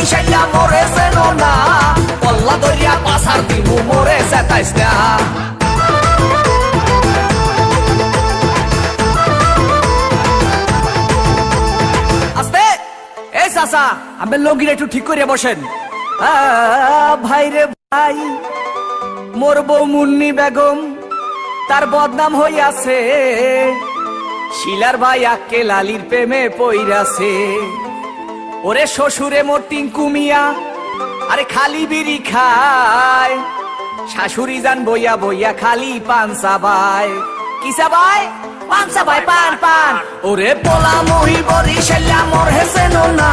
বরিশাইয়া মোরে চেনো না, পল্লা দরিয়া পাসার দিমু মোরে চেতাইস না। আস্তে এই চাচা, আমি লঙ্গিটা একটু ঠিক করে বসেন। ভাই রে ভাই, মোর বউ মুন্নি বেগম তার বদনাম হইয়াছে, শিলার ভাই আক্কে লালির প্রেমে পইরাছে। ওরে শ্বশুরে মোর টিঙ্কু মিয়া আরে খালি বিড়ি খায়, শাশুড়ি যান বইয়া বইয়া খালি পান চাবায়। কি চাবায়? পান চাবায়, পান পান। ওরে পোলা মহি বরিশাইয়া মোর হেসেনো না,